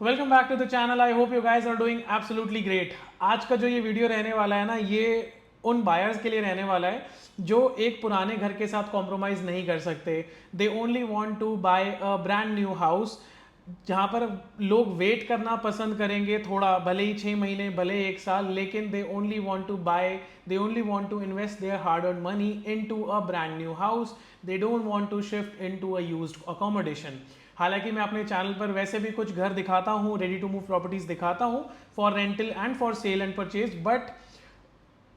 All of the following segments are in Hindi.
Welcome back to the channel. I hope you guys are doing absolutely great. आज का जो ये वीडियो रहने वाला है ना, ये उन बायर्स के लिए रहने वाला है जो एक पुराने घर के साथ कॉम्प्रोमाइज़ नहीं कर सकते। They only want to buy a brand new house, जहाँ पर लोग वेट करना पसंद करेंगे थोड़ा, भले ही 6 महीने, भले ही 1 साल, लेकिन they only want to buy, they only want to invest their hard earn money into a brand new house. They don't want to shift into a used accommodation. हालांकि मैं अपने चैनल पर वैसे भी कुछ घर दिखाता हूँ, रेडी टू मूव प्रॉपर्टीज दिखाता हूँ for rental and for sale and purchase, but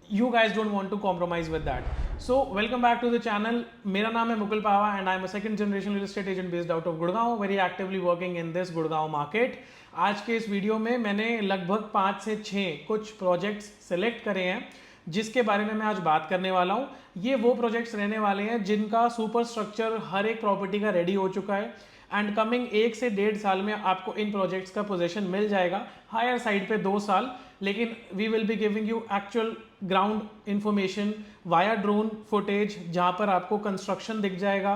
you guys don't want to compromise with that. So welcome back to the channel. मेरा नाम है मुकुल पावा and I'm a second generation real estate agent based out of Gurgaon, very actively working in this Gurgaon market. आज के इस वीडियो में मैंने लगभग 5 से 6 कुछ प्रोजेक्ट्स सेलेक्ट करे हैं जिसके बारे में मैं आज बात करने वाला हूँ। ये वो प्रोजेक्ट्स रहने वाले हैं जिनका सुपर स्ट्रक्चर हर एक प्रॉपर्टी का रेडी हो चुका है एंड कमिंग 1 से 1.5 साल में आपको इन प्रोजेक्ट्स का पोजीशन मिल जाएगा। हायर साइड पे 2 साल, लेकिन we will be giving you actual ground information via drone footage, जहाँ पर आपको कंस्ट्रक्शन दिख जाएगा।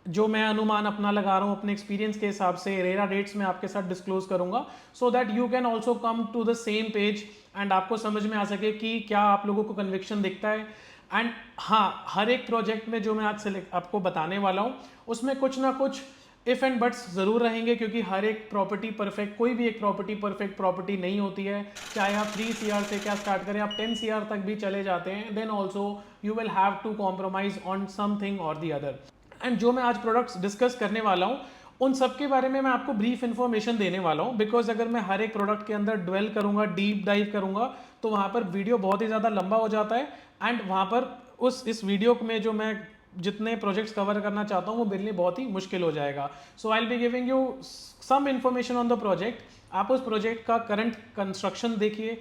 जो मैं अनुमान अपना लगा रहा हूँ अपने एक्सपीरियंस के हिसाब से, रेरा डेट्स में आपके साथ डिस्क्लोज करूंगा so that you can also come to the same page and आपको समझ में आ सके कि क्या आप लोगों को कन्विक्शन दिखता है। एंड हाँ, हर एक प्रोजेक्ट में जो मैं आज से आपको बताने वाला हूँ उसमें कुछ ना कुछ इफ एंड बट्स जरूर रहेंगे, क्योंकि हर एक प्रॉपर्टी परफेक्ट, कोई भी एक प्रॉपर्टी परफेक्ट प्रॉपर्टी नहीं होती है। चाहे आप 3 CR से क्या स्टार्ट करें, आप 10 CR तक भी चले जाते हैं, then also you will have to compromise on something और दी अदर। एंड जो मैं आज प्रोडक्ट्स डिस्कस करने वाला हूँ उन सब के बारे में मैं आपको ब्रीफ इन्फॉर्मेशन देने वाला हूँ, बिकॉज अगर मैं हर एक प्रोडक्ट के अंदर ड्वेल करूंगा, डीप डाइव करूंगा, तो वहाँ पर वीडियो बहुत ही ज़्यादा लंबा हो जाता है एंड वहाँ पर इस वीडियो में जो मैं जितने प्रोजेक्ट्स कवर करना चाहता हूँ वो मेरे लिए बहुत ही मुश्किल हो जाएगा। So I will be giving you some information on the project. आप उस प्रोजेक्ट का करंट कंस्ट्रक्शन देखिए,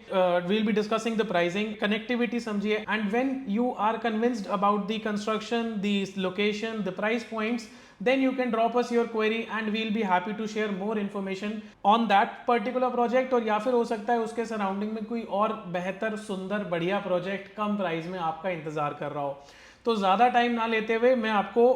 will be discussing the pricing, connectivity समझिए, and when you are convinced about the construction, the location, the price points, then you can drop us your query and we'll be happy to share more information on that particular project। और या फिर हो सकता है उसके सराउंडिंग में कोई और बेहतर, सुंदर, बढ़िया प्रोजेक्ट कम प्राइस में आपका इंतजार कर रहा हो। तो ज़्यादा टाइम ना लेते हुए मैं आपको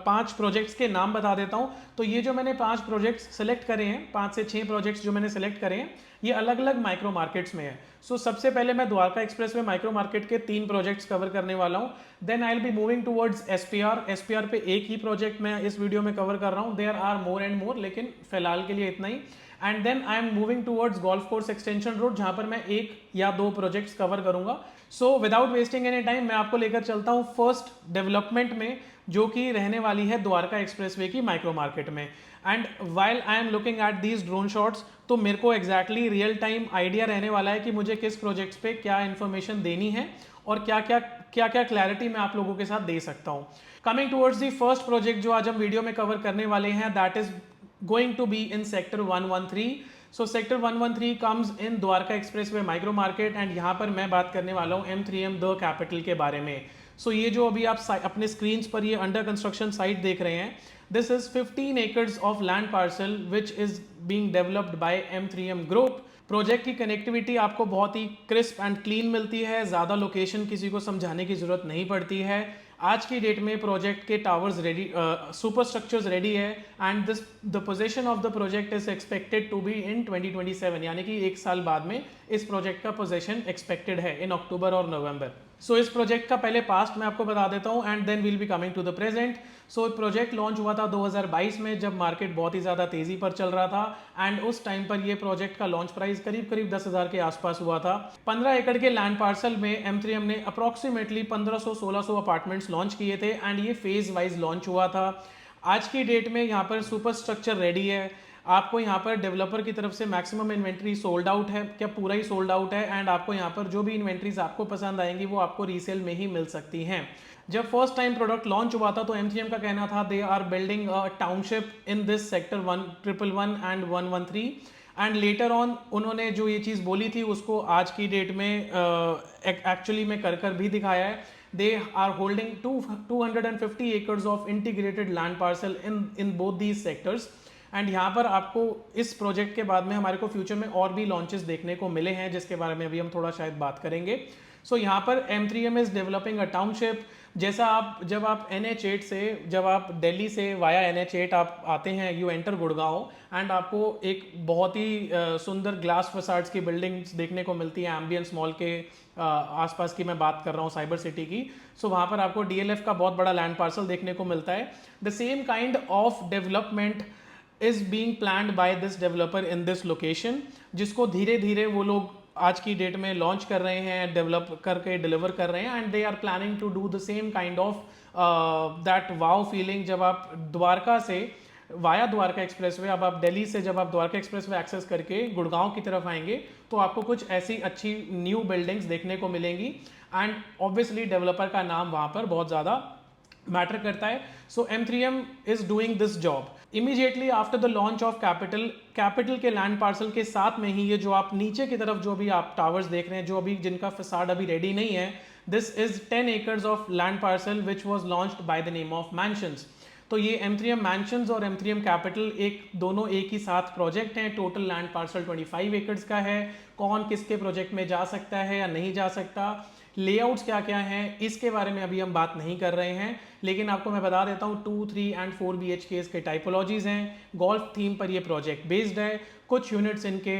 5 प्रोजेक्ट्स के नाम बता देता हूँ। तो ये जो मैंने 5 प्रोजेक्ट्स सेलेक्ट करे हैं, 5 से 6 प्रोजेक्ट्स जो मैंने सेलेक्ट करे हैं, ये अलग अलग माइक्रो मार्केट्स में है। सो सबसे पहले मैं द्वारका एक्सप्रेस में माइक्रो मार्केट के 3 प्रोजेक्ट्स कवर करने वाला हूँ। Then I will be moving towards SPR पे एक ही प्रोजेक्ट मैं इस वीडियो में कवर कर रहा हूँ। There are more and more, लेकिन फिलहाल के लिए इतना ही। And then I am moving towards golf course extension road, जहां पर मैं 1 या 2 प्रोजेक्ट्स कवर करूंगा। So without wasting any time मैं आपको लेकर चलता हूं फर्स्ट डेवलपमेंट में, जो कि रहने वाली है द्वारका एक्सप्रेसवे की माइक्रो मार्केट में। And while I am looking at these drone shots, तो मेरे को एग्जैक्टली रियल टाइम आइडिया रहने वाला है कि मुझे किस प्रोजेक्ट्स पे क्या इन्फॉर्मेशन देनी है और क्या क्या क्लैरिटी मैं आप लोगों के साथ दे सकता हूँ। Coming towards the first project जो आज हम वीडियो में कवर करने वाले हैं, that is going to be in sector 113। so sector 113 comes in Dwarka expressway micro market and यहाँ पर मैं बात करने वाला हूँ M3M द कैपिटल के बारे में। so ये जो अभी आप अपने स्क्रीन पर ये अंडर कंस्ट्रक्शन साइट देख रहे हैं, this is 15 acres of land parcel which is being developed by M3M group. Project की कनेक्टिविटी आपको बहुत ही क्रिस्प एंड क्लीन मिलती है, ज़्यादा लोकेशन किसी को समझाने की ज़रूरत नहीं पड़ती है। आज की डेट में प्रोजेक्ट के towers ready, super structures ready है and this the position of the project is expected to be in 2027, यानी कि 1 साल बाद में इस प्रोजेक्ट का पोजीशन एक्सपेक्टेड है इन अक्टूबर और नवंबर। सो इस प्रोजेक्ट का पहले पास्ट मैं आपको बता देता हूँ and then will be coming to the present. So project launch हुआ था 2022 में, जब मार्केट बहुत ही ज़्यादा तेज़ी पर चल रहा था एंड उस टाइम पर ये प्रोजेक्ट का लॉन्च प्राइस करीब 10,000 के आसपास हुआ था। 15 एकड़ के लैंड पार्सल में M3M ने अप्रॉक्सीमेटली 1500-1600 अपार्टमेंट्स लॉन्च किए थे एंड ये फेज वाइज लॉन्च हुआ था। आज की डेट में यहाँ पर सुपर स्ट्रक्चर रेडी है। आपको यहाँ पर डेवलपर की तरफ से मैक्सिमम इन्वेंट्री सोल्ड आउट है, क्या पूरा ही सोल्ड आउट है, एंड आपको यहाँ पर जो भी इन्वेंट्रीज आपको पसंद आएंगी वो आपको रीसेल में ही मिल सकती हैं। जब फर्स्ट टाइम प्रोडक्ट लॉन्च हुआ था तो M3M का कहना था they are building a township in this sector 111 and 113 and later on उन्होंने जो ये चीज़ बोली थी उसको आज की डेट में एक्चुअली में कर भी दिखाया है। They are holding 250 acres of integrated land parcel in both these sectors and यहाँ पर आपको इस प्रोजेक्ट के बाद में हमारे को फ्यूचर में और भी लॉन्चेस देखने को मिले हैं, जिसके बारे में अभी हम थोड़ा शायद बात करेंगे। सो यहाँ पर M3M is developing a township. जैसा आप जब आप NH8 से, जब आप दिल्ली से वाया NH8 आप आते हैं, यू एंटर गुड़गांव एंड आपको एक बहुत ही सुंदर ग्लास फसाड्स की बिल्डिंग्स देखने को मिलती है एम्बियंस मॉल के आसपास की मैं बात कर रहा हूँ, साइबर सिटी की। सो वहाँ पर आपको DLF का बहुत बड़ा लैंड पार्सल देखने को मिलता है। The same kind of development is being planned by this developer in this location, जिसको धीरे धीरे वो लोग आज की डेट में लॉन्च कर रहे हैं, डेवलप करके डिलीवर कर रहे हैं, and they are planning to do the same kind of that wow feeling. जब आप द्वारका से वाया द्वारका एक्सप्रेसवे, अब आप दिल्ली से जब आप द्वारका एक्सप्रेसवे एक्सेस करके गुड़गांव की तरफ आएंगे तो आपको कुछ ऐसी अच्छी न्यू बिल्डिंग्स देखने को मिलेंगी, एंड ऑब्वियसली डेवलपर का नाम वहाँ पर बहुत ज़्यादा मैटर करता है। सो M3M is doing this job. Immediately after the launch of capital के लैंड पार्सल के साथ में ही ये जो आप नीचे की तरफ जो भी आप टावर्स देख रहे हैं, जो अभी जिनका फसाड अभी रेडी नहीं है, this is 10 acres of land parcel which was launched by the name of mansions. तो ये M3M मैंशंस और M3M कैपिटल दोनों एक ही साथ प्रोजेक्ट हैं। टोटल लैंड पार्सल 25 एकर्स का है। कौन किसके प्रोजेक्ट में जा सकता है या नहीं जा सकता, लेआउट्स क्या क्या हैं, इसके बारे में अभी हम बात नहीं कर रहे हैं, लेकिन आपको मैं बता देता हूँ 2, 3 एंड 4 BHK के टाइपोलॉजीज हैं। गोल्फ थीम पर ये प्रोजेक्ट बेस्ड है। कुछ यूनिट्स इनके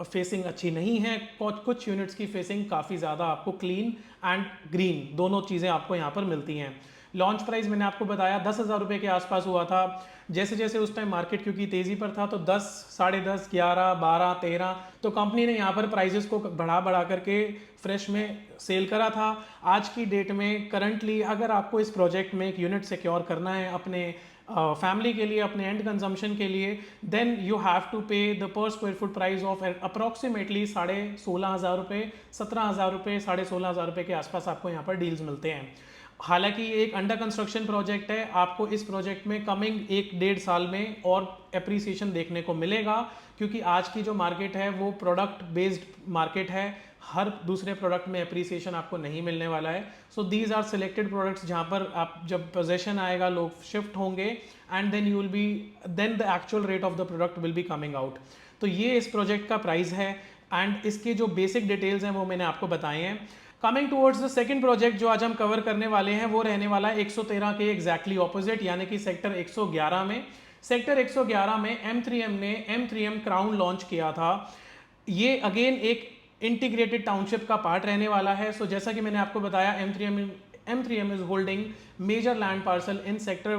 फेसिंग अच्छी नहीं है, कुछ यूनिट्स की फेसिंग काफ़ी ज़्यादा आपको क्लीन एंड ग्रीन दोनों चीज़ें आपको यहाँ पर मिलती हैं। लॉन्च प्राइस मैंने आपको बताया 10,000 रुपये के आसपास हुआ था। जैसे जैसे उस टाइम मार्केट क्योंकि तेज़ी पर था तो 10, 10.5, 11, 12, 13 तो कंपनी ने यहाँ पर प्राइजेस को बढ़ा करके फ्रेश में सेल करा था। आज की डेट में करंटली अगर आपको इस प्रोजेक्ट में एक यूनिट सिक्योर करना है अपने फैमिली के लिए, अपने एंड कंजम्पशन के लिए, देन यू हैव टू पे द पर square foot price of approximately 16,500 रुपये, 17,000 रुपये, 16,500 रुपये के आसपास आपको यहाँ पर डील्स मिलते हैं। हालांकि ये एक अंडर कंस्ट्रक्शन प्रोजेक्ट है, आपको इस प्रोजेक्ट में कमिंग 1-1.5 साल में और एप्रिसिएशन देखने को मिलेगा, क्योंकि आज की जो मार्केट है वो प्रोडक्ट बेस्ड मार्केट है। हर दूसरे प्रोडक्ट में एप्रिसिएशन आपको नहीं मिलने वाला है। So these are selected products जहाँ पर आप जब पोजेशन आएगा लोग शिफ्ट होंगे and then you will be then the actual rate of the product will be coming out. तो ये इस प्रोजेक्ट का प्राइस है एंड इसके जो बेसिक डिटेल्स हैं वो मैंने आपको बताए हैं। Coming towards the second project जो आज हम कवर करने वाले हैं वो रहने वाला है 113 के एग्जैक्टली ऑपोजिट, यानी कि सेक्टर 111 में। सेक्टर 111 में M3M ने M3M क्राउन लॉन्च किया था। ये अगेन एक इंटीग्रेटेड टाउनशिप का पार्ट रहने वाला है। सो जैसा कि मैंने आपको बताया M3M is holding major land parcel in sector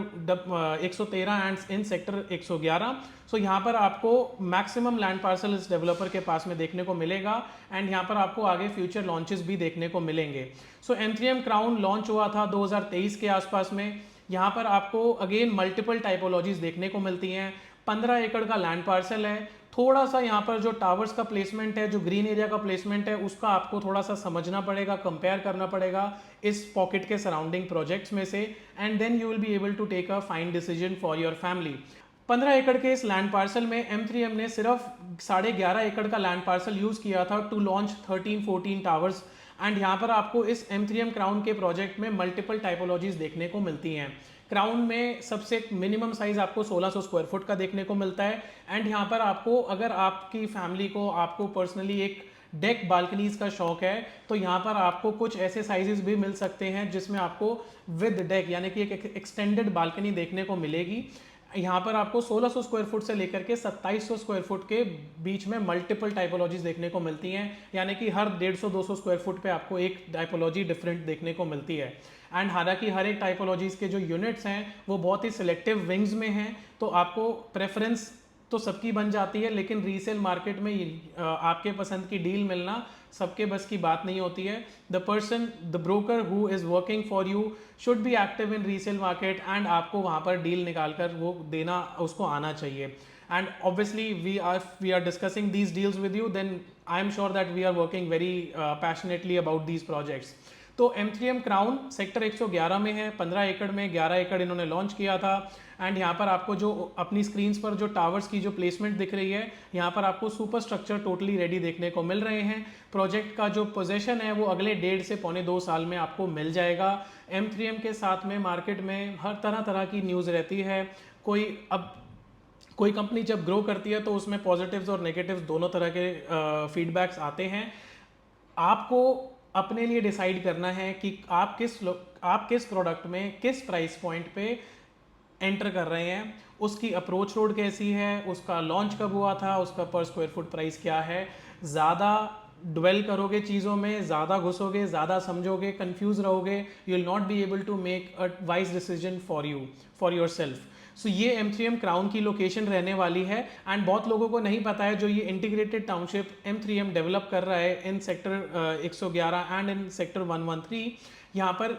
113 and in sector 111। So यहाँ पर आपको मैक्सिमम लैंड पार्सल इस डेवलपर के पास में देखने को मिलेगा एंड यहाँ पर आपको आगे फ्यूचर लॉन्चेस भी देखने को मिलेंगे। सो M3M क्राउन लॉन्च हुआ था 2023 के आसपास में। यहाँ पर आपको अगेन मल्टीपल टाइपोलॉजीज देखने को मिलती हैं। 15 एकड़ का लैंड पार्सल है। थोड़ा सा यहाँ पर जो टावर्स का प्लेसमेंट है, जो ग्रीन एरिया का प्लेसमेंट है, उसका आपको थोड़ा सा समझना पड़ेगा, कंपेयर करना पड़ेगा इस पॉकेट के सराउंडिंग प्रोजेक्ट्स में से, and then you will be able to take a fine decision for your family. 15 एकड़ के इस लैंड पार्सल में M3M ने सिर्फ 11.5 एकड़ का लैंड पार्सल यूज किया था टू लॉन्च 13-14 टावर्स, एंड यहाँ पर आपको इस M3M क्राउन के प्रोजेक्ट में मल्टीपल टाइपोलॉजीज देखने को मिलती हैं। क्राउन में सबसे मिनिमम साइज आपको 1600 स्क्वायर फुट का देखने को मिलता है, एंड यहाँ पर आपको अगर आपकी फैमिली को, आपको पर्सनली एक डेक बालकनीज का शौक है तो यहाँ पर आपको कुछ ऐसे साइजेस भी मिल सकते हैं जिसमें आपको विद डेक यानी कि एक एक्सटेंडेड बालकनी देखने को मिलेगी। यहाँ पर आपको 1600 स्क्वायर फुट से लेकर के 2700 स्क्वायर फुट के बीच में मल्टीपल टाइपोलॉजीज देखने को मिलती हैं, यानी कि हर 150-200 स्क्वायर फुट पे आपको एक टाइपोलॉजी डिफरेंट देखने को मिलती है। एंड हालांकि हर एक टाइपोलॉजीज के जो यूनिट्स हैं वो बहुत ही सिलेक्टिव विंग्स में हैं, तो आपको प्रेफरेंस तो सबकी बन जाती है, लेकिन रीसेल मार्केट में आपके पसंद की डील मिलना सबके बस की बात नहीं होती है। The broker who is working for you should be active in resale market, and आपको वहाँ पर डील निकाल कर वो देना उसको आना चाहिए। And obviously we are discussing these deals with you, then I am sure that we are working very passionately about these projects. तो M3M क्राउन सेक्टर 111 में है, 15 एकड़ में 11 एकड़ इन्होंने लॉन्च किया था। एंड यहाँ पर आपको जो अपनी स्क्रीन्स पर जो टावर्स की जो प्लेसमेंट दिख रही है, यहाँ पर आपको सुपर स्ट्रक्चर टोटली रेडी देखने को मिल रहे हैं। प्रोजेक्ट का जो पोजीशन है वो अगले 1.5 से पौने 2 साल में आपको मिल जाएगा। M3M के साथ में मार्केट में हर तरह की न्यूज़ रहती है। कोई कंपनी जब ग्रो करती है तो उसमें पॉजिटिव्स और नेगेटिव्स दोनों तरह के फीडबैक्स आते हैं। आपको अपने लिए डिसाइड करना है कि आप किस प्रोडक्ट में किस प्राइस पॉइंट पे एंटर कर रहे हैं, उसकी अप्रोच रोड कैसी है, उसका लॉन्च कब हुआ था, उसका पर स्क्वायर फुट प्राइस क्या है। ज़्यादा ड्वेल करोगे चीज़ों में, ज़्यादा घुसोगे, ज़्यादा समझोगे, कंफ्यूज रहोगे, you will not be able to make a wise decision for yourself. So ये M3M क्राउन की लोकेशन रहने वाली है। एंड बहुत लोगों को नहीं पता है, जो ये इंटीग्रेटेड टाउनशिप M3M डेवलप कर रहा है इन सेक्टर 111 एंड इन सेक्टर 113, यहाँ पर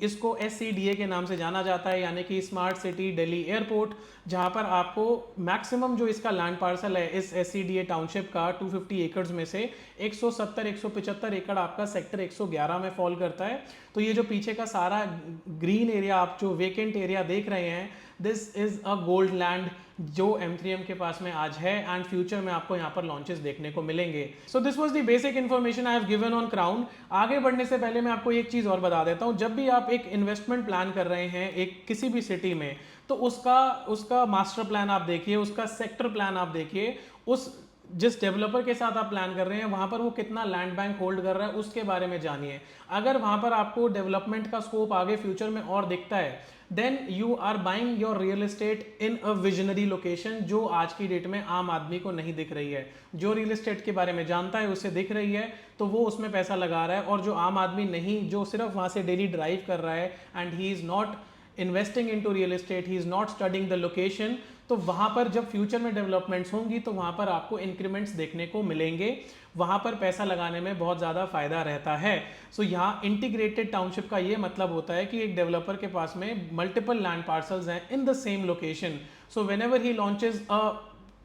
इसको SCDA के नाम से जाना जाता है, यानी कि स्मार्ट सिटी दिल्ली एयरपोर्ट, जहाँ पर आपको मैक्सिमम जो इसका लैंड पार्सल है इस SCDA टाउनशिप का 250 एकड़्स में से 170-175 एकड़ आपका सेक्टर 111 में फॉल करता है। तो ये जो पीछे का सारा ग्रीन एरिया, आप जो वेकेंट एरिया देख रहे हैं, this is a gold land जो M3M के पास में आज है एंड फ्यूचर में आपको यहाँ पर लॉन्चेस देखने को मिलेंगे। So this was the basic information I have given on crown. आगे बढ़ने से पहले मैं आपको एक चीज़ और बता देता हूँ, जब भी आप एक इन्वेस्टमेंट प्लान कर रहे हैं एक किसी भी सिटी में, तो उसका मास्टर प्लान आप देखिए, उसका सेक्टर प्लान आप देखिए, उस जिस डेवलपर के साथ आप प्लान कर रहे हैं वहाँ पर वो कितना लैंड बैंक होल्ड कर रहा है उसके बारे में जानिए। अगर वहाँ पर आपको डेवलपमेंट का स्कोप आगे फ्यूचर में और दिखता है, then you are buying your real estate in a visionary location, जो आज की डेट में आम आदमी को नहीं दिख रही है। जो रियल एस्टेट के बारे में जानता है उसे दिख रही है, तो वो उसमें पैसा लगा रहा है, और जो आम आदमी नहीं, जो सिर्फ वहाँ से डेली ड्राइव कर रहा है and he is not investing into real estate, he is not studying the location, तो वहाँ पर जब फ्यूचर में डेवलपमेंट्स होंगी तो वहाँ पर आपको इंक्रीमेंट्स देखने को मिलेंगे, वहाँ पर पैसा लगाने में बहुत ज़्यादा फायदा रहता है। सो यहाँ इंटीग्रेटेड टाउनशिप का ये मतलब होता है कि एक डेवलपर के पास में मल्टीपल लैंड पार्सल्स हैं in the same location. So when ever he launches a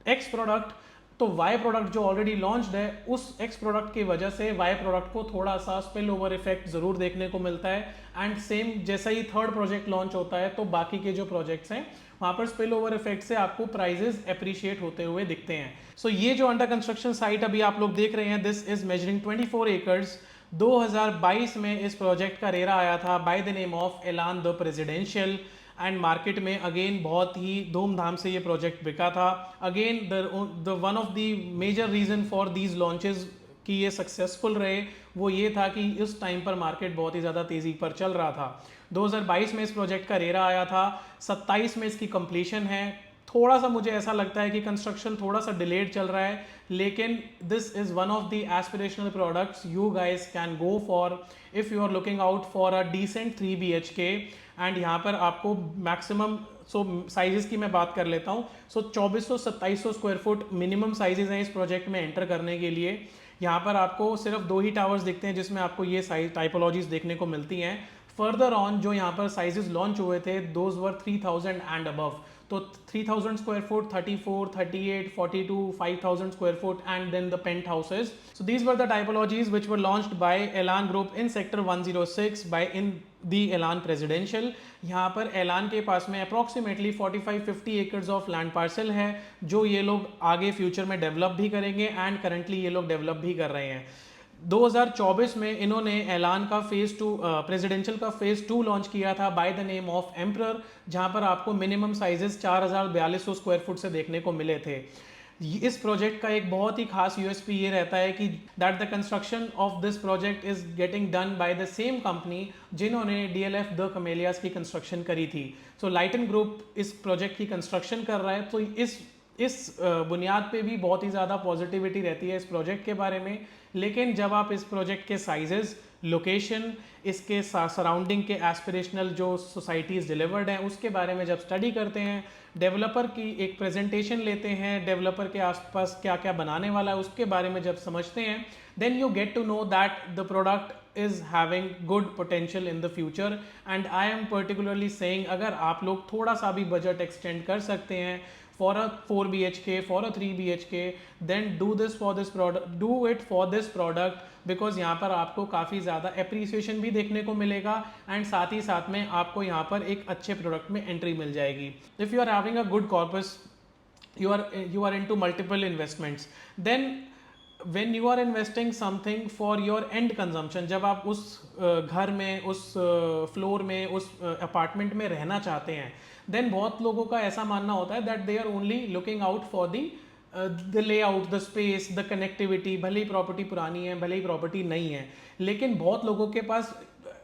x product, तो वाई प्रोडक्ट जो ऑलरेडी लॉन्च्ड है, उस एक्स प्रोडक्ट की वजह से वाई प्रोडक्ट को थोड़ा सा स्पिल ओवर इफेक्ट जरूर देखने को मिलता है। एंड सेम जैसा ही थर्ड प्रोजेक्ट लॉन्च होता है तो बाकी के जो प्रोजेक्ट्स हैं वहाँ पर स्पिल ओवर इफेक्ट से आपको प्राइजेस अप्रिशिएट होते हुए दिखते हैं। सो ये जो अंडर कंस्ट्रक्शन साइट अभी आप लोग देख रहे हैं, दिस इज मेजरिंग 24 एकर्स। 2022 में इस प्रोजेक्ट का रेरा आया था by the name of Elan the Presidential, and market में अगेन बहुत ही धूमधाम से ये प्रोजेक्ट बिका था। Again the one of the major reason for these launches कि ये सक्सेसफुल रहे वो ये था कि इस टाइम पर मार्केट बहुत ही ज़्यादा तेज़ी पर चल रहा था। 2022 में इस प्रोजेक्ट का रेरा आया था, 27 में इसकी कंप्लीशन है। थोड़ा सा मुझे ऐसा लगता है कि कंस्ट्रक्शन थोड़ा सा डिलेड चल रहा है, लेकिन this is one of the aspirational products you guys can go for if you are looking out for a decent 3 BHK। And यहाँ पर आपको मैक्सिमम साइजेस की मैं बात कर लेता हूँ। 2400-2700 स्क्वायर फुट मिनिमम साइजेस हैं इस प्रोजेक्ट में एंटर करने के लिए। यहाँ पर आपको सिर्फ 2 ही टावर्स दिखते हैं जिसमें आपको ये साइज टाइपोलॉजीज देखने को मिलती हैं। फर्दर ऑन जो यहाँ पर साइजेस लॉन्च हुए थे, दोज वर 3000 एंड अबव। तो 3000 square foot, 34, 38, 42, 5000 square foot, and then the penthouses. So these were the typologies which were launched by Elan Group in sector 106 by in the Elan Presidential. यहाँ पर एलान के पास में approximately 45-50 acres of land parcel है, जो ये लोग आगे फ्यूचर में डेवलप भी करेंगे एंड करंटली ये लोग डेवलप भी कर रहे हैं। 2024 में इन्होंने एलान का फेज़ 2 प्रेसिडेंशियल का फेज़ 2 लॉन्च किया था by the name of emperor, जहां पर आपको मिनिमम साइजेस 4200 स्क्वायर फुट से देखने को मिले थे। इस प्रोजेक्ट का एक बहुत ही खास यूएसपी ये रहता है कि that the construction of this project is getting done by the same company जिन्होंने DLF द कमेलियास की कंस्ट्रक्शन करी थी। सो लाइटन ग्रुप इस प्रोजेक्ट की कंस्ट्रक्शन कर रहा है, तो इस बुनियाद पे भी बहुत ही ज़्यादा पॉजिटिविटी रहती है इस प्रोजेक्ट के बारे में। लेकिन जब आप इस प्रोजेक्ट के साइजेस, लोकेशन, इसके सराउंडिंग के एस्पिरेशनल जो सोसाइटीज़ डिलीवर्ड हैं उसके बारे में जब स्टडी करते हैं, डेवलपर की एक प्रेजेंटेशन लेते हैं, डेवलपर के आसपास क्या क्या बनाने वाला है उसके बारे में जब समझते हैं, then you get to know that the product is having good potential in the future. And I am particularly saying, अगर आप लोग थोड़ा सा भी बजट एक्सटेंड कर सकते हैं for a 4 BHK, for a 3 BHK, then do it for this product, because यहाँ पर आपको काफ़ी ज़्यादा एप्रिसिएशन भी देखने को मिलेगा एंड साथ ही साथ में आपको यहाँ पर एक अच्छे प्रोडक्ट में एंट्री मिल जाएगी। If you are having a good corpus, you are into multiple investments, then when you are investing something for your end consumption, जब आप उस घर में, उस फ्लोर में, उस अपार्टमेंट में रहना चाहते हैं, देन बहुत लोगों का ऐसा मानना होता है that they are only looking out for the the layout, the space, the connectivity, भले ही प्रॉपर्टी पुरानी है, भले ही प्रॉपर्टी नहीं है, लेकिन बहुत लोगों के पास,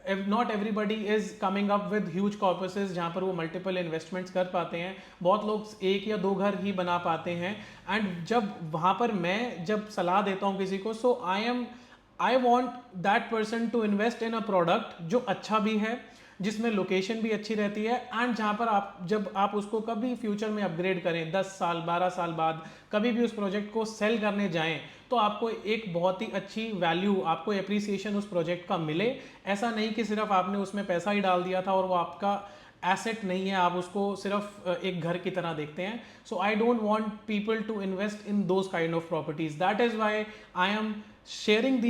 not everybody is coming up with huge corpuses जहाँ पर वो मल्टीपल इन्वेस्टमेंट्स कर पाते हैं। बहुत लोग एक या दो घर ही बना पाते हैं। एंड जब वहाँ पर मैं जब सलाह देता हूँ किसी को, so I want that person to invest in a product जो अच्छा भी है, जिसमें लोकेशन भी अच्छी रहती है, एंड जहाँ पर आप जब आप उसको कभी फ्यूचर में अपग्रेड करें 10 साल 12 साल बाद कभी भी उस प्रोजेक्ट को सेल करने जाएं तो आपको एक बहुत ही अच्छी वैल्यू, आपको एप्रिसिएशन उस प्रोजेक्ट का मिले। ऐसा नहीं कि सिर्फ आपने उसमें पैसा ही डाल दिया था और वो आपका एसेट नहीं है, आप उसको सिर्फ एक घर की तरह देखते हैं। So I don't want people to invest in those kind of properties. That is why I am sharing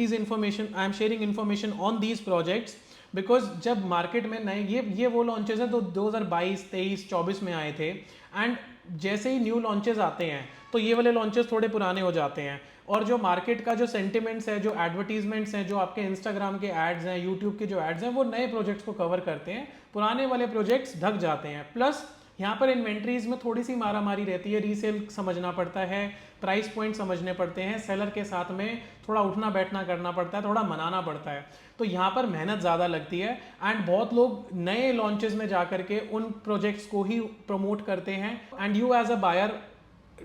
information on these projects, because जब मार्केट में नए ये वो लॉन्चेस हैं तो 2022, 23, 24 में आए थे, एंड जैसे ही न्यू लॉन्चेस आते हैं तो ये वाले लॉन्चेस थोड़े पुराने हो जाते हैं, और जो मार्केट का जो सेंटिमेंट्स है, जो एडवर्टीजमेंट्स हैं, जो आपके इंस्टाग्राम के एड्स हैं, यूट्यूब के जो एड्स हैं, वो नए प्रोजेक्ट्स को कवर करते हैं, पुराने वाले प्रोजेक्ट्स ढक जाते हैं। प्लस यहाँ पर इन्वेंट्रीज में थोड़ी सी मारामारी रहती है, रीसेल समझना पड़ता है, प्राइस पॉइंट समझने पड़ते हैं, सेलर के साथ में थोड़ा उठना बैठना करना पड़ता है, थोड़ा मनाना पड़ता है, तो यहाँ पर मेहनत ज़्यादा लगती है। एंड बहुत लोग नए लॉन्चेस में जा करके उन प्रोजेक्ट्स को ही प्रमोट करते हैं, and you as a buyer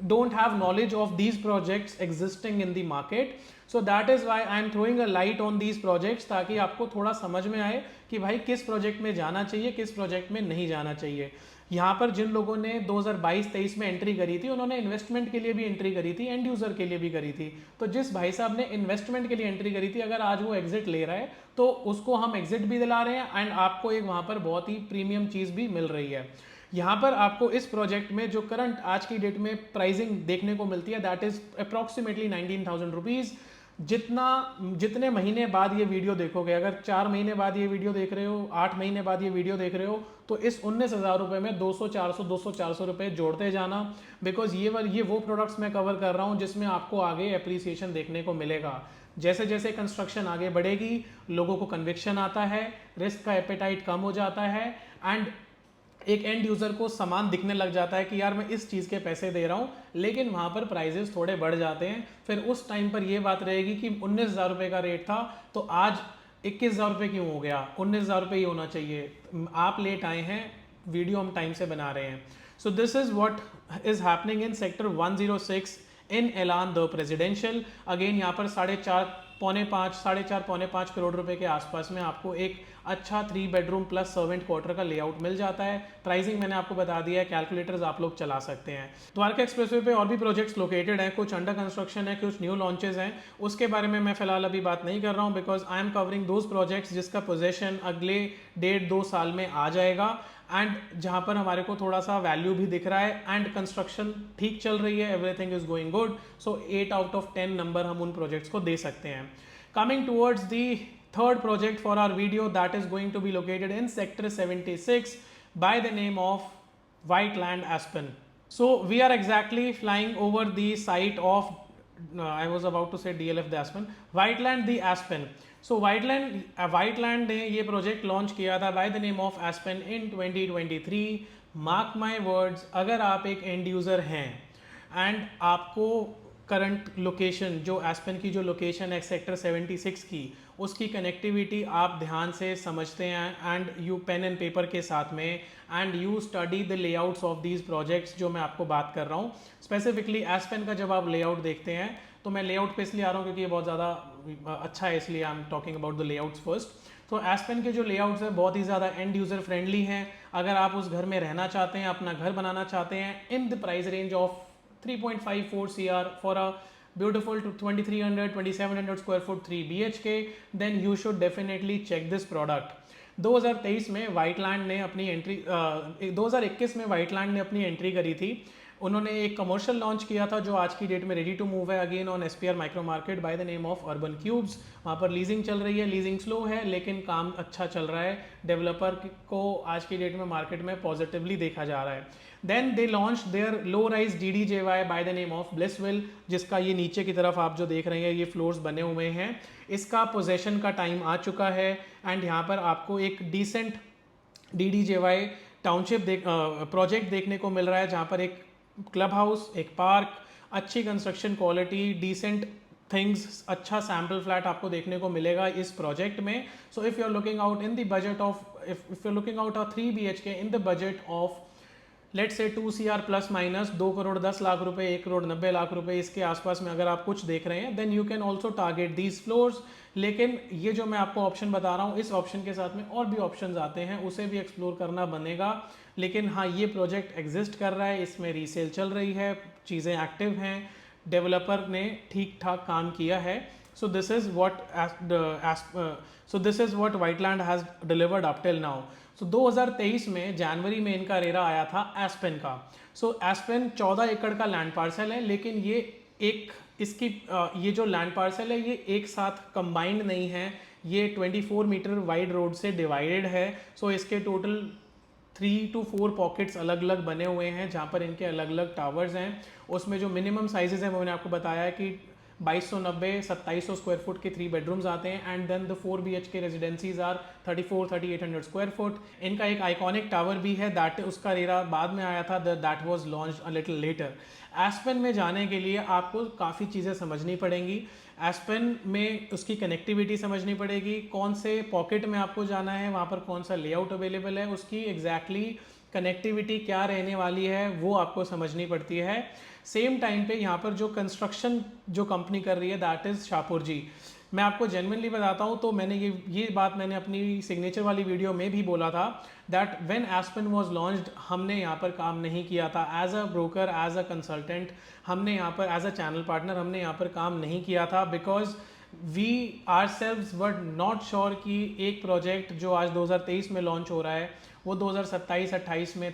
don't have knowledge of these projects existing in the market, so that is why I am throwing a light on these projects, ताकि आपको थोड़ा समझ में आए कि भाई किस प्रोजेक्ट में जाना चाहिए, किस प्रोजेक्ट में नहीं जाना चाहिए। यहाँ पर जिन लोगों ने 2022-23 में एंट्री करी थी, उन्होंने इन्वेस्टमेंट के लिए भी एंट्री करी थी, एंड यूज़र के लिए भी करी थी। तो जिस भाई साहब ने इन्वेस्टमेंट के लिए एंट्री करी थी, अगर आज वो एग्जिट ले रहा है तो उसको हम एग्जिट भी दिला रहे हैं, एंड आपको एक वहाँ पर बहुत ही प्रीमियम चीज़ भी मिल रही है। यहाँ पर आपको इस प्रोजेक्ट में जो करंट आज की डेट में प्राइसिंग देखने को मिलती है, दैट इज अप्रॉक्सीमेटली 19,000 रुपीज़। जितने महीने बाद ये वीडियो देखोगे, अगर 4 महीने बाद ये वीडियो देख रहे हो, 8 महीने बाद ये वीडियो देख रहे हो, तो इस 19,000 रुपये में 200-400 रुपये जोड़ते जाना, बिकॉज ये वो प्रोडक्ट्स मैं कवर कर रहा हूँ जिसमें आपको आगे एप्रिसिएशन देखने को मिलेगा। जैसे जैसे कंस्ट्रक्शन आगे बढ़ेगी, लोगों को कन्विक्शन आता है, रिस्क का एपेटाइट कम हो जाता है, एंड एक एंड यूज़र को सामान दिखने लग जाता है कि यार मैं इस चीज़ के पैसे दे रहा हूँ, लेकिन वहाँ पर प्राइजेस थोड़े बढ़ जाते हैं। फिर उस टाइम पर ये बात रहेगी कि 19,000 रुपये का रेट था तो आज 21,000 रुपये क्यों हो गया, 19,000 रुपये ही होना चाहिए। आप लेट आए हैं, वीडियो हम टाइम से बना रहे हैं। सो this is what is happening in sector 106 इन एलान द प्रेसिडेंशियल। अगेन यहाँ पर 4.5 करोड़ रुपए के आसपास में आपको एक अच्छा 3 बेडरूम प्लस सर्वेंट क्वार्टर का लेआउट मिल जाता है। प्राइसिंग मैंने आपको बता दिया है, कैलकुलेटर्स आप लोग चला सकते हैं। द्वारका एक्सप्रेसवे पे और भी प्रोजेक्ट्स लोकेटेड हैं, कुछ अंडर कंस्ट्रक्शन है, कुछ न्यू लॉन्चेस हैं, उसके बारे में मैं फिलहाल अभी बात नहीं कर रहा हूँ, because I am covering those projects जिसका पोजेशन अगले 1.5-2 साल में आ जाएगा, एंड जहाँ पर हमारे को थोड़ा सा वैल्यू भी दिख रहा है, एंड कंस्ट्रक्शन ठीक चल रही है, everything is going good. So 8 out of 10 number हम उन प्रोजेक्ट्स को दे सकते हैं। Coming towards the third project for our video, that is going to be located in sector 76 by the name of Whiteland Aspen. So we are exactly flying over the site of I was about to say DLF the Aspen, Whiteland the Aspen. So Whiteland ने ये प्रोजेक्ट लॉन्च किया था by the name of Aspen in 2023. Mark my words, अगर आप एक एंड यूज़र हैं एंड आपको करंट लोकेशन, जो एस्पेन की जो लोकेशन है सेक्टर 76 की, उसकी कनेक्टिविटी आप ध्यान से समझते हैं, and you pen and paper के साथ में, and you study the layouts of these projects जो मैं आपको बात कर रहा हूँ। स्पेसिफिकली एस्पेन का जब आप लेआउट देखते हैं, तो मैं लेआउट पे इसलिए आ रहा हूँ क्योंकि ये बहुत ज़्यादा अच्छा है, इसलिए I am talking about the layouts first. तो एस्पेन के जो लेआउट्स हैं बहुत ही ज़्यादा एंड यूज़र फ्रेंडली हैं। अगर आप उस घर में रहना चाहते हैं, अपना घर बनाना चाहते हैं in the price range of 3.54 CR for a beautiful 2300-2700 square foot 3 BHK, then you should definitely check this product. 2023 में वाइटलैंड ने अपनी एंट्री 2021 में वाइटलैंड ने अपनी एंट्री करी थी। उन्होंने एक कमर्शियल लॉन्च किया था जो आज की डेट में रेडी टू मूव है, again on SPR micro market bye the name of urban cubes. वहाँ पर लीजिंग चल रही है, लीजिंग स्लो है लेकिन काम अच्छा चल रहा है। डेवलपर को आज की डेट में मार्केट में पॉजिटिवली देखा जा रहा है। Then they launch their low rise DDJY by the name of Blissville, जिसका ये नीचे की तरफ आप जो देख रहे हैं ये फ्लोर्स बने हुए हैं। इसका पोजेशन का टाइम आ चुका है, एंड यहाँ पर आपको एक डिसेंट DDJY टाउनशिप प्रोजेक्ट देखने को मिल रहा है, जहाँ पर एक क्लब हाउस, एक पार्क, अच्छी कंस्ट्रक्शन क्वालिटी, डिसेंट थिंग्स, अच्छा सैम्पल फ्लैट आपको देखने को मिलेगा इस प्रोजेक्ट में. So if you are looking out in the budget of, if you are looking out a 3 BHK in the budget of let's say 2 CR plus minus 2 crore 10 lakh रुपए, 1 करोड़ 90 लाख रुपए, इसके आसपास में अगर आप कुछ देख रहे हैं, then you can also target these floors. लेकिन ये जो मैं आपको ऑप्शन बता रहा हूँ, इस ऑप्शन के साथ में और भी ऑप्शन आते हैं, उसे भी एक्सप्लोर करना बनेगा. लेकिन हाँ, ये प्रोजेक्ट एग्जिस्ट कर रहा है, इसमें रीसेल चल रही है, चीज़ें एक्टिव हैं, डेवलपर ने ठीक ठाक काम किया है. So this is what Whiteland has delivered up till now. So 2023 में जनवरी में इनका रेरा आया था एस्पेन का. सो एस्पेन 14 एकड़ का लैंड पार्सल है, लेकिन ये एक इसकी ये जो लैंड पार्सल है ये एक साथ कंबाइंड नहीं है, ये 24 मीटर वाइड रोड से डिवाइडेड है. सो इसके टोटल 3 to 4 पॉकेट्स अलग अलग बने हुए हैं जहाँ पर इनके अलग अलग टावर्स हैं. उसमें जो मिनिमम साइजेस हैं वो मैंने आपको बताया है कि 2290-2700 स्क्वायर फुट के 3 बेडरूम्स आते हैं. And then the 4 BHK residencies are 34-3800 square feet. इनका एक आइकॉनिक टावर भी है, दैट उसका रेरा बाद में आया था, that was launched a little letter. Aspen में जाने के लिए आपको काफ़ी चीज़ें समझनी पड़ेंगी. एस्पेन में उसकी कनेक्टिविटी समझनी पड़ेगी, कौन से पॉकेट में आपको जाना है, वहाँ पर कौन सा लेआउट अवेलेबल है, उसकी एग्जैक्टली कनेक्टिविटी क्या रहने वाली है वो आपको समझनी पड़ती है. सेम टाइम पे यहाँ पर जो कंस्ट्रक्शन जो कंपनी कर रही है, दैट इज़ शाहपुरजी. मैं आपको जेन्युइनली बताता हूँ, तो मैंने ये बात मैंने अपनी सिग्नेचर वाली वीडियो में भी बोला था that when Aspen was launched, हमने यहाँ पर काम नहीं किया था as a broker, as a consultant. हमने यहाँ पर एज अ चैनल पार्टनर हमने यहाँ पर काम नहीं किया था, because we ourselves were not sure कि एक प्रोजेक्ट जो आज 2023 में लॉन्च हो रहा है वो 2027-28 में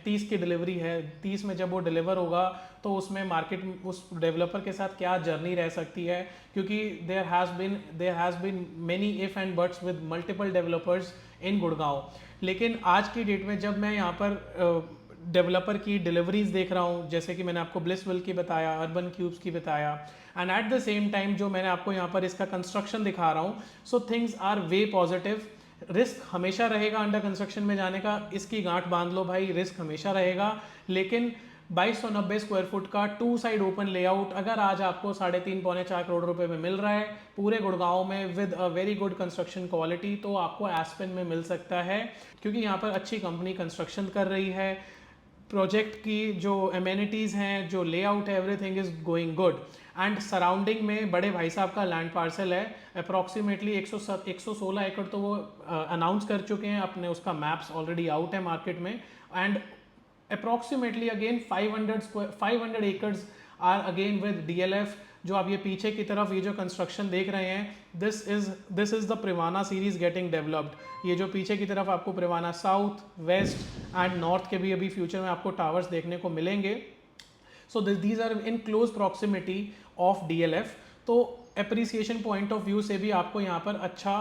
30 की डिलीवरी है, 30 में जब वो डिलीवर होगा तो उसमें मार्केट उस डेवलपर के साथ क्या जर्नी रह सकती है. क्योंकि there has been many if and buts with multiple developers in Gurgaon. लेकिन आज की डेट में जब मैं यहाँ पर डेवलपर की डिलीवरीज देख रहा हूँ, जैसे कि मैंने आपको ब्लिसविल की बताया, अर्बन क्यूब्स की बताया, and at the same time जो मैंने आपको यहाँ पर इसका कंस्ट्रक्शन दिखा रहा हूँ, so things are way positive. Risk हमेशा रहेगा अंडर कंस्ट्रक्शन में जाने का, इसकी गांठ बांध लो भाई, रिस्क हमेशा रहेगा. लेकिन 2290 स्क्वायर फुट का 2 साइड ओपन लेआउट अगर आज आपको 3.5-4 करोड़ रुपए में मिल रहा है पूरे गुड़गांव में with a very good construction quality, तो आपको एस्पेन में मिल सकता है. क्योंकि यहाँ पर अच्छी कंपनी कंस्ट्रक्शन कर रही है, प्रोजेक्ट की जो एमेनिटीज़ हैं, जो लेआउट है, everything is going good. And surrounding में बड़े भाई साहब का लैंड पार्सल है, अप्रॉक्सीमेटली 116 एकड़ तो वो अनाउंस कर चुके हैं, अपने उसका मैप्स ऑलरेडी आउट है मार्केट में. And approximately again 500 acres are again with DLF. जो आप ये पीछे की तरफ ये जो कंस्ट्रक्शन देख रहे हैं, this is the Privana series getting developed. ये जो पीछे की तरफ आपको Privana south, west and north के भी अभी फ्यूचर में आपको टावर्स देखने को मिलेंगे. So these are in close proximity of DLF. तो एप्रिसिएशन पॉइंट ऑफ व्यू से भी आपको यहाँ पर अच्छा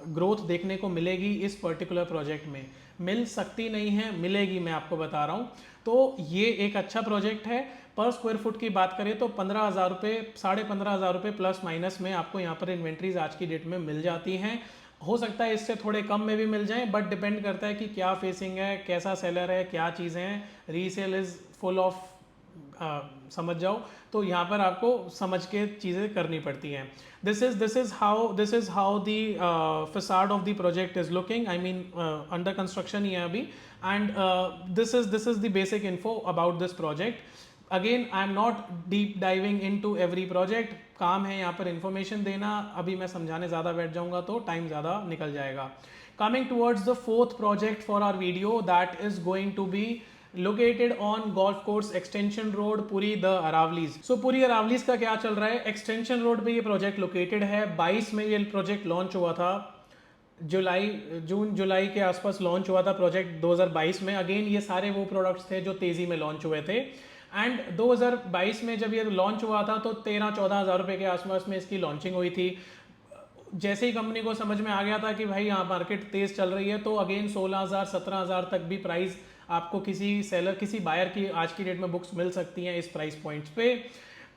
ग्रोथ देखने को मिलेगी इस पर्टिकुलर प्रोजेक्ट में. मिल सकती नहीं है, मिलेगी, मैं आपको बता रहा हूँ. तो ये एक अच्छा प्रोजेक्ट है. पर स्क्वायर फुट की बात करें तो 15,000 रुपये, 15,500 रुपये प्लस माइनस में आपको यहाँ पर इन्वेंट्रीज आज की डेट में मिल जाती हैं. हो सकता है इससे थोड़े कम में भी मिल जाएं, बट डिपेंड करता है कि क्या फेसिंग है, कैसा सेलर है, क्या चीज़ें हैं. रीसेल इज़ फुल ऑफ, समझ जाओ, तो यहाँ पर आपको समझ के चीज़ें करनी पड़ती हैं. This is how the facade of the project is looking. I mean under construction ही है अभी. And this is the basic info about this project. Again I am not deep diving into every project. काम है यहाँ पर इन्फॉर्मेशन देना, अभी मैं समझाने ज़्यादा बैठ जाऊँगा तो टाइम ज़्यादा निकल जाएगा. Coming towards the 4th project for our video, that is going to be located on golf course extension road, Puri the Aravallis. So Puri Aravallis का क्या चल रहा है, एक्सटेंशन रोड पे ये प्रोजेक्ट लोकेटेड है. 22 में ये प्रोजेक्ट लॉन्च हुआ था, जून जुलाई के आसपास लॉन्च हुआ था प्रोजेक्ट 2022 में. अगेन ये सारे वो प्रोडक्ट्स थे जो तेज़ी में लॉन्च हुए थे. एंड 2022 में जब ये लॉन्च हुआ था तो 13-14 हज़ार रुपये के आसपास में इसकी लॉन्चिंग हुई थी. जैसे ही कंपनी को समझ में आ गया था कि भाई यहाँ मार्केट तेज़ चल रही है, तो अगेन 16,000-17,000 तक भी प्राइस आपको किसी सेलर, किसी बायर की आज की डेट में बुक्स मिल सकती हैं इस प्राइस पॉइंट्स पे.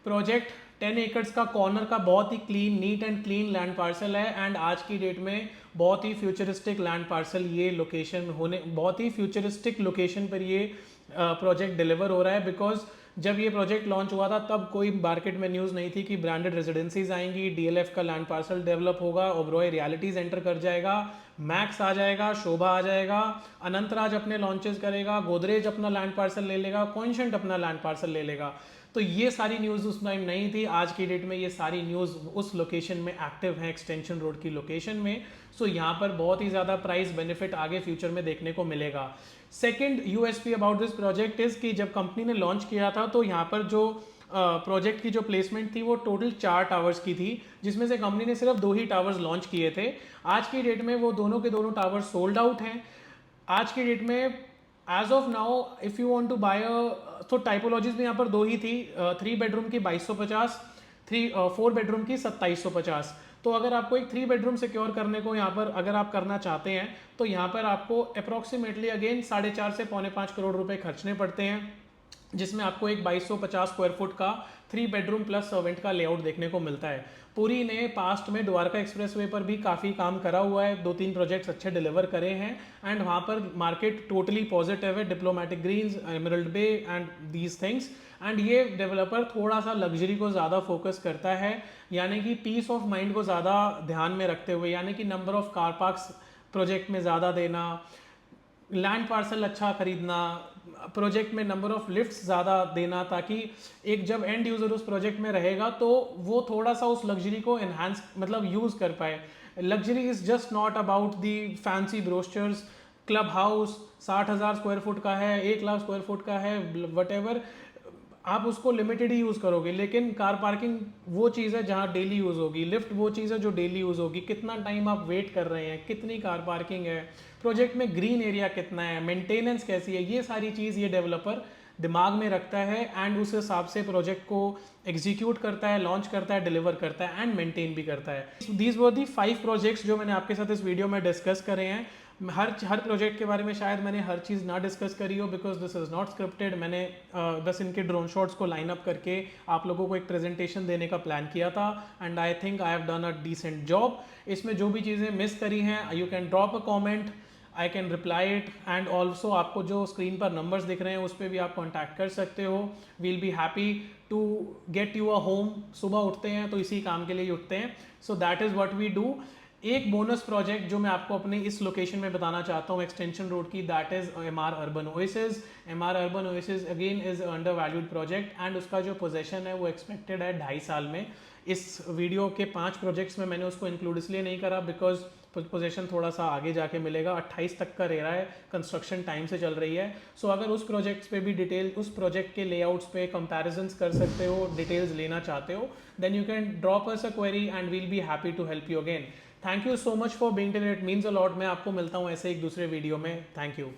प्रोजेक्ट 10 एकर्स का कॉर्नर का बहुत ही clean, neat and clean land parcel है. एंड आज की डेट में बहुत ही फ्यूचरिस्टिक लैंड पार्सल, ये लोकेशन होने, बहुत ही फ्यूचरिस्टिक लोकेशन पर ये प्रोजेक्ट डिलीवर हो रहा है. बिकॉज जब ये प्रोजेक्ट लॉन्च हुआ था तब कोई मार्केट में न्यूज़ नहीं थी कि ब्रांडेड रेजिडेंसीज आएंगी, डीएलएफ का लैंड पार्सल डेवलप होगा, ओबरॉय रियलिटीज एंटर कर जाएगा, मैक्स आ जाएगा, शोभा आ जाएगा, अनंतराज अपने लॉन्चेस करेगा, गोदरेज अपना लैंड पार्सल ले लेगा, कॉन्शेंट अपना लैंड पार्सल ले लेगा। तो ये सारी न्यूज़ उस टाइम नहीं थी। आज की डेट में ये सारी न्यूज़ उस लोकेशन में एक्टिव है, एक्सटेंशन रोड की लोकेशन में। सो यहाँ पर बहुत ही ज़्यादा प्राइस बेनिफिट आगे फ्यूचर में देखने को मिलेगा। Second USP about this project is कि जब कंपनी ने लॉन्च किया था तो यहाँ पर जो प्रोजेक्ट की जो प्लेसमेंट थी वो टोटल 4 टावर्स की थी, जिसमें से कंपनी ने सिर्फ 2 ही टावर्स लॉन्च किए थे। आज की डेट में वो दोनों के दोनों टावर्स सोल्ड आउट हैं। आज की डेट में as of now if you want to buy तो टाइपोलॉजीज में यहाँ पर 2 ही थी, 3 बेडरूम की 2250, 4 बेडरूम की 2750। तो अगर आपको एक 3 बेडरूम सिक्योर करने को यहाँ पर अगर आप करना चाहते हैं तो यहाँ पर आपको अप्रॉक्सीमेटली अगेन 4.5 से 4.5 करोड़ रुपए खर्चने पड़ते हैं, जिसमें आपको एक 2250 स्क्वायर फुट का 3 बेडरूम प्लस सर्वेंट का लेआउट देखने को मिलता है। पुरी ने पास्ट में द्वारका एक्सप्रेसवे पर भी काफ़ी काम करा हुआ है, 2-3 प्रोजेक्ट्स अच्छे डिलीवर करे हैं एंड वहाँ पर मार्केट टोटली पॉजिटिव है, diplomatic greens, emerald bay and these things. And ये डेवलपर थोड़ा सा लग्जरी को ज़्यादा फोकस करता है, यानी कि पीस ऑफ माइंड को ज़्यादा ध्यान में रखते हुए, यानी कि number of car parks project में ज़्यादा देना, लैंड पार्सल अच्छा खरीदना, प्रोजेक्ट में नंबर ऑफ लिफ्ट्स ज़्यादा देना, ताकि एक जब एंड यूज़र उस प्रोजेक्ट में रहेगा तो वो थोड़ा सा उस लग्जरी को एनहांस मतलब यूज़ कर पाए। Luxury is just not about the fancy brochures. Club house 60,000 square foot का है, 1 लाख स्क्वायर फुट का है, वट एवर, आप उसको लिमिटेड ही यूज़ करोगे। लेकिन कार पार्किंग वो चीज़ है जहाँ डेली यूज़ होगी, लिफ्ट वो चीज़ है जो डेली यूज़ होगी, कितना टाइम आप वेट कर रहे हैं, कितनी कार पार्किंग है, प्रोजेक्ट में ग्रीन एरिया कितना है, मेंटेनेंस कैसी है, ये सारी चीज़ ये डेवलपर दिमाग में रखता है एंड उस हिसाब से प्रोजेक्ट को एग्जीक्यूट करता है, लॉन्च करता है, डिलीवर करता है एंड मेंटेन भी करता है। दीज वर दी 5 प्रोजेक्ट्स जो मैंने आपके साथ इस वीडियो में डिस्कस करे हैं। हर प्रोजेक्ट के बारे में शायद मैंने हर चीज़ ना डिस्कस करी हो because this is not scripted. मैंने बस इनके ड्रोन शॉट्स को लाइन अप करके आप लोगों को एक प्रेजेंटेशन देने का प्लान किया था and I think I have done a decent job. इसमें जो भी चीज़ें मिस करी हैं you can drop a comment, I can reply it and also आपको जो स्क्रीन पर नंबर्स दिख रहे हैं उस पर भी आप कॉन्टैक्ट कर सकते हो। We'll be happy to get you a home. सुबह उठते हैं तो इसी काम के लिए ही उठते हैं, so that is what we do. एक बोनस प्रोजेक्ट जो मैं आपको अपने इस लोकेशन में बताना चाहता हूँ एक्सटेंशन रोड की, that is MR urban oasis. MR urban oasis again is under valued project and उसका जो पोजेशन है वो एक्सपेक्टेड है 2.5 साल में। इस वीडियो के 5 प्रोजेक्ट्स में मैंने उसको इंक्लूड इसलिए नहीं करा बिकॉज पोजीशन थोड़ा सा आगे जाके मिलेगा, 28 तक का रह रहा है, कंस्ट्रक्शन टाइम से चल रही है। सो अगर उस प्रोजेक्ट्स पे भी डिटेल, उस प्रोजेक्ट के लेआउट्स पे कंपैरिजंस कर सकते हो, डिटेल्स लेना चाहते हो, then you can drop us a query and we'll be happy to help you again. Thank you so much for being here, it means a lot. मैं आपको मिलता हूँ ऐसे एक दूसरे वीडियो में। Thank you.